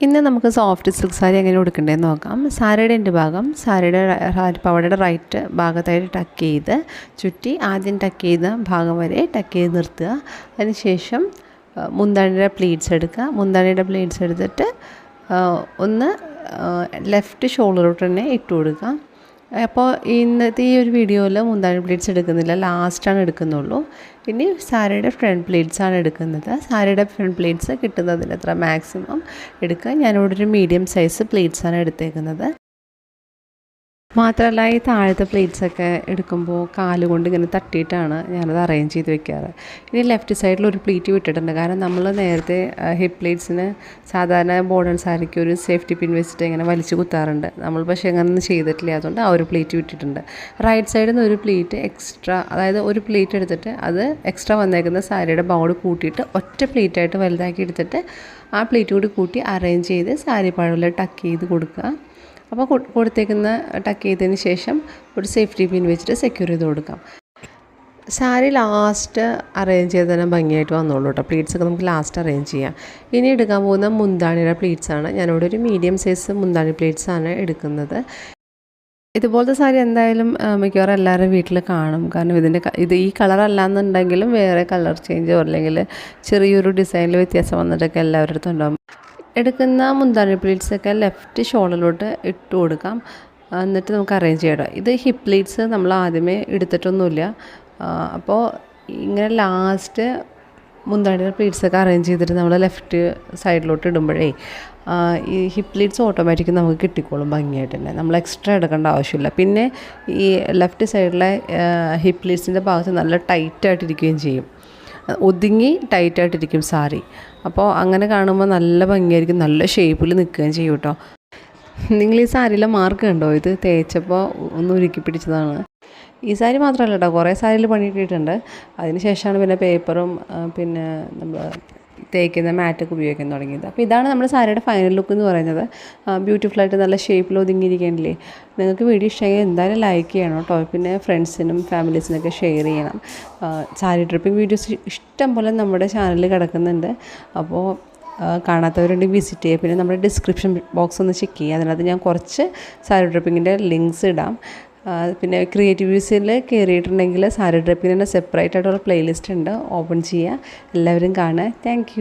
ഇന്ന് നമുക്ക് soft silk sari എങ്ങനെ ഉടുക്കേണ്ടതെന്ന് നോക്കാം. സാരിയുടെ എൻ്റെ ഭാഗം പാവാടയുടെ റൈറ്റ് ഭാഗത്തായിട്ട് ടക്ക് ചെയ്ത് ചുറ്റി ആദ്യം ടക്ക് ചെയ്ത ഭാഗം വരെ ടക്ക് ചെയ്ത് നിർത്തുക. അതിനുശേഷം മുന്താണിയുടെ പ്ലീറ്റ്സ് എടുക്കുക. മുന്താണിയുടെ പ്ലീറ്റ്സ് എടുത്തിട്ട് ഒന്ന് ലെഫ്റ്റ് ഷോൾഡറിലോട്ട് തന്നെ ഇട്ട് കൊടുക്കുക. അപ്പോൾ ഇന്നത്തെ ഈ ഒരു വീഡിയോയിൽ മുന്താണി പ്ലീറ്റ്സ് എടുക്കുന്നില്ല, ലാസ്റ്റാണ് എടുക്കുന്നുള്ളൂ. ഇനി സാരിയുടെ ഫ്രണ്ട് പ്ലീറ്റ്സാണ് എടുക്കുന്നത്. സാരിയുടെ ഫ്രണ്ട് പ്ലീറ്റ്സ് കിട്ടുന്നതിന് എത്ര മാക്സിമം എടുക്കുക. ഞാനിവിടെ ഒരു മീഡിയം സൈസ് പ്ലീറ്റ്സാണ് എടുത്തേക്കുന്നത്. മാത്രമല്ല ഈ താഴത്തെ പ്ലേറ്റ്സൊക്കെ എടുക്കുമ്പോൾ കാലുകൊണ്ട് ഇങ്ങനെ തട്ടിയിട്ടാണ് ഞാനത് അറേഞ്ച് ചെയ്ത് വെക്കാറ്. ഇനി ലെഫ്റ്റ് സൈഡിൽ ഒരു പ്ലീറ്റ് വിട്ടിട്ടുണ്ട്. കാരണം നമ്മൾ നേരത്തെ ഹിപ്പ് പ്ലേറ്റ്സിന് സാധാരണ ബോർഡർ സാരിക്ക് ഒരു സേഫ്റ്റി പിൻ വെച്ചിട്ട് ഇങ്ങനെ വലിച്ചു കുത്താറുണ്ട്. നമ്മൾ പക്ഷേ അങ്ങനെയൊന്നും ചെയ്തിട്ടില്ല, അതുകൊണ്ട് ആ ഒരു പ്ലീറ്റ് വിട്ടിട്ടുണ്ട്. റൈറ്റ് സൈഡിൽ നിന്ന് ഒരു പ്ലീറ്റ് എക്സ്ട്രാ, അതായത് ഒരു പ്ലീറ്റ് എടുത്തിട്ട് അത് എക്സ്ട്രാ വന്നേക്കുന്ന സാരിയുടെ ബൗഡ് കൂട്ടിയിട്ട് ഒറ്റ പ്ലീറ്റായിട്ട് വലുതാക്കി എടുത്തിട്ട് ആ പ്ലീറ്റ് കൂടി കൂട്ടി അറേഞ്ച് ചെയ്ത് സാരി പഴവിൽ ടക്ക് ചെയ്ത് കൊടുക്കുക. അപ്പോൾ കൊടുത്തേക്കുന്ന ടക്ക് ചെയ്തതിന് ശേഷം ഒരു സേഫ്റ്റി പിൻ വെച്ചിട്ട് സെക്യൂർ ചെയ്ത് കൊടുക്കാം. സാരി ലാസ്റ്റ് അറേഞ്ച് ചെയ്ത് തന്നെ ഭംഗിയായിട്ട് വന്നോളൂ കേട്ടോ. പ്ലീറ്റ്സൊക്കെ നമുക്ക് ലാസ്റ്റ് അറേഞ്ച് ചെയ്യാം. ഇനി എടുക്കാൻ പോകുന്ന മുന്താണിയുടെ പ്ലീറ്റ്സാണ്. ഞാനിവിടെ ഒരു മീഡിയം സൈസ് മുന്താണി പ്ലീറ്റ്സാണ് എടുക്കുന്നത്. ഇതുപോലത്തെ സാരി എന്തായാലും മിക്കവാറും എല്ലാവരും വീട്ടിൽ കാണും. കാരണം ഈ കളറല്ലാന്നുണ്ടെങ്കിലും വേറെ കളർ ചേഞ്ചോ അല്ലെങ്കിൽ ചെറിയൊരു ഡിസൈനിൽ വ്യത്യാസം വന്നിട്ടൊക്കെ എല്ലാവരുടെ അടുത്തും ഉണ്ടാകും. എടുക്കുന്ന മുന്താണി പ്ലീറ്റ്സൊക്കെ ലെഫ്റ്റ് ഷോളിലോട്ട് ഇട്ട് കൊടുക്കാം. എന്നിട്ട് നമുക്ക് അറേഞ്ച് ചെയ്യണം. ഇത് ഹിപ്പ് പ്ലീറ്റ്സ് നമ്മൾ ആദ്യമേ എടുത്തിട്ടൊന്നുമില്ല. അപ്പോൾ ഇങ്ങനെ ലാസ്റ്റ് മുന്താണിയുടെ പ്ലീറ്റ്സൊക്കെ അറേഞ്ച് ചെയ്തിട്ട് നമ്മൾ ലെഫ്റ്റ് സൈഡിലോട്ട് ഇടുമ്പോഴേ ഈ ഹിപ്പ് പ്ലീറ്റ്സ് ഓട്ടോമാറ്റിക് നമുക്ക് കിട്ടിക്കോളും ഭംഗിയായിട്ട് തന്നെ. നമ്മൾ എക്സ്ട്രാ എടുക്കേണ്ട ആവശ്യമില്ല. പിന്നെ ഈ ലെഫ്റ്റ് സൈഡിലെ ഹിപ്പ് പ്ലീറ്റ്സിൻ്റെ ഭാഗത്ത് നല്ല ടൈറ്റായിട്ടിരിക്കുകയും ചെയ്യും, ഒതുങ്ങി ടൈറ്റായിട്ടിരിക്കും സാരി. അപ്പോൾ അങ്ങനെ കാണുമ്പോൾ നല്ല ഭംഗിയായിരിക്കും, നല്ല ഷേപ്പിൽ നിൽക്കുകയും ചെയ്യും കേട്ടോ. നിങ്ങൾ ഈ സാരിയിലെ മാർക്ക് കണ്ടോ? ഇത് തേച്ചപ്പോൾ ഒന്ന് ഉരുക്കി പിടിച്ചതാണ്. ഈ സാരി മാത്രമല്ല കേട്ടോ, കുറേ സാരിയിൽ പണി കിട്ടിയിട്ടുണ്ട്. അതിന് ശേഷമാണ് പിന്നെ പേപ്പറും പിന്നെ നമ്മൾ തേക്കുന്ന മാറ്റൊക്കെ ഉപയോഗിക്കാൻ തുടങ്ങിയത്. അപ്പോൾ ഇതാണ് നമ്മുടെ സാരിയുടെ ഫൈനൽ ലുക്ക് എന്ന് പറയുന്നത്. ബ്യൂട്ടിഫുള്ളായിട്ട് നല്ല ഷേപ്പിൽ ഒതുങ്ങിയിരിക്കണില്ലേ. നിങ്ങൾക്ക് വീഡിയോ ഇഷ്ടമെങ്കിൽ എന്തായാലും ലൈക്ക് ചെയ്യണം കേട്ടോ. പിന്നെ ഫ്രണ്ട്സിനും ഫാമിലീസിനൊക്കെ ഷെയർ ചെയ്യണം. സാരി ഡ്രിപ്പിംഗ് വീഡിയോസ് ഇഷ്ടം പോലെ നമ്മുടെ ചാനലിൽ കിടക്കുന്നുണ്ട്. അപ്പോൾ കാണാത്തവരുണ്ടെങ്കിൽ വിസിറ്റ് ചെയ്യുക. പിന്നെ നമ്മുടെ ഡിസ്ക്രിപ്ഷൻ ബോക്സ് ഒന്ന് ചെക്ക് ചെയ്യുക. അതിനകത്ത് ഞാൻ കുറച്ച് സാരി ഡ്രിപ്പിങ്ങിൻ്റെ ലിങ്ക്സ് ഇടാം. പിന്നെ ക്രിയേറ്റീവ്സിൽ കയറിയിട്ടുണ്ടെങ്കിൽ സാരി ഡ്രിപ്പിങ്ങിന് സെപ്പറേറ്റ് ആയിട്ടുള്ള പ്ലേലിസ്റ്റ് ഉണ്ട്, ഓപ്പൺ ചെയ്യുക. എല്ലാവരും കാണുക. Thank you.